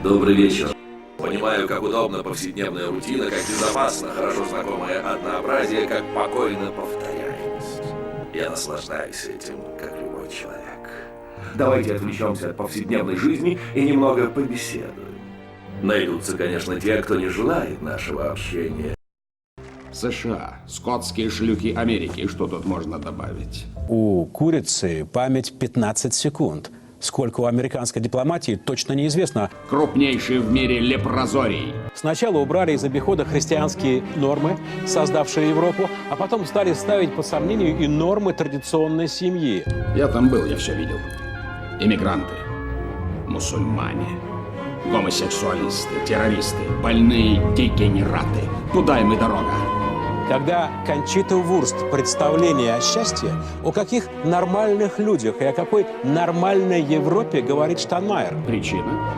Добрый вечер. Понимаю, как удобна повседневная рутина, как безопасно, хорошо знакомое однообразие, как покойно повторяемость. Я наслаждаюсь этим, как любой человек. Давайте отвлечемся от повседневной жизни и немного побеседуем. Найдутся, конечно, те, кто не желает нашего общения. США. Скотские шлюхи Америки. Что тут можно добавить? У курицы память 15 секунд. Сколько у американской дипломатии, точно неизвестно. Крупнейший в мире лепрозорий. Сначала убрали из обихода христианские нормы, создавшие Европу, а потом стали ставить под сомнение и нормы традиционной семьи. Я там был, я все видел. Иммигранты, мусульмане, гомосексуалисты, террористы, больные дегенераты. Куда им и дорога? Когда Кончита Вурст представление о счастье, о каких нормальных людях и о какой нормальной Европе говорит Штайнмайер? Причина?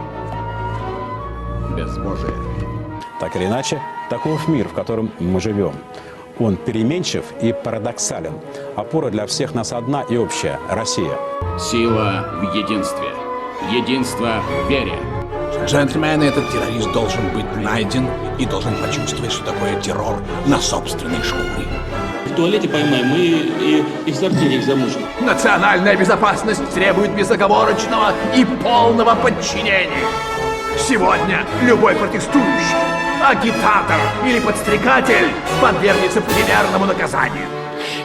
Безбожие. Так или иначе, таков мир, в котором мы живем. Он переменчив и парадоксален. Опора для всех нас одна и общая – Россия. Сила в единстве. Единство в вере. Джентльмены, этот террорист должен быть найден и должен почувствовать, что такое террор на собственной шкуре. В туалете поймаем и из сортирик замужем. Национальная безопасность требует безоговорочного и полного подчинения. Сегодня любой протестующий, агитатор или подстрекатель подвергнется примерному наказанию.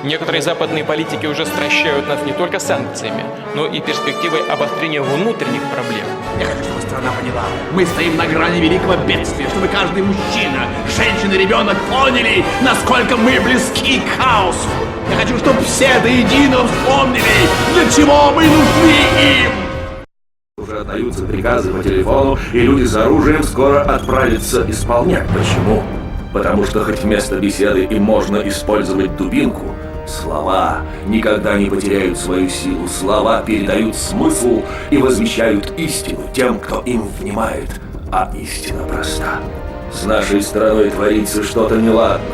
Некоторые западные политики уже стращают нас не только санкциями, но и перспективой обострения внутренних проблем. Я хочу, чтобы страна поняла, мы стоим на грани великого бедствия, чтобы каждый мужчина, женщина и ребенок поняли, насколько мы близки к хаосу. Я хочу, чтобы все до единого вспомнили, для чего мы нужны им. Уже отдаются приказы по телефону, и люди с оружием скоро отправятся исполнять. Почему? Потому что хоть вместо беседы им можно использовать дубинку, слова никогда не потеряют свою силу. Слова передают смысл и возвещают истину тем, кто им внимает. А истина проста. С нашей страной творится что-то неладное.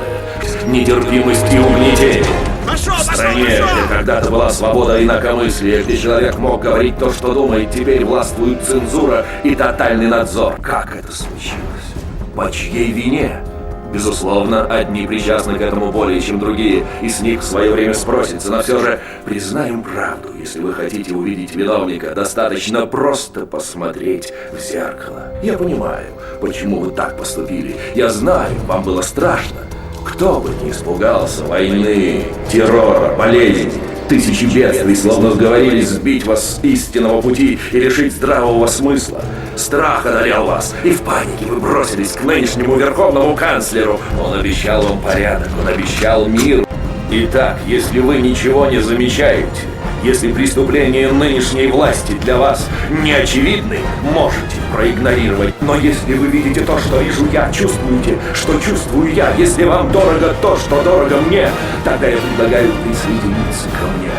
Нетерпимость и угнетение. В стране, где когда-то была свобода инакомыслия, где человек мог говорить то, что думает, теперь властвует цензура и тотальный надзор. Как это случилось? По чьей вине? Безусловно, одни причастны к этому более, чем другие, и с них в свое время спросится, но все же признаем правду. Если вы хотите увидеть виновника, достаточно просто посмотреть в зеркало. Я понимаю, почему вы так поступили. Я знаю, вам было страшно. Кто бы не испугался войны, террора, болезней, тысячи бедствий, словно сговорились сбить вас с истинного пути и лишить здравого смысла. Страх одолел вас, и в панике вы бросились к нынешнему верховному канцлеру. Он обещал вам порядок, он обещал мир. Итак, если вы ничего не замечаете, если преступления нынешней власти для вас не очевидны, можете проигнорировать. Но если вы видите то, что вижу я, чувствуете, что чувствую я, если вам дорого то, что дорого мне, тогда я предлагаю присоединиться ко мне.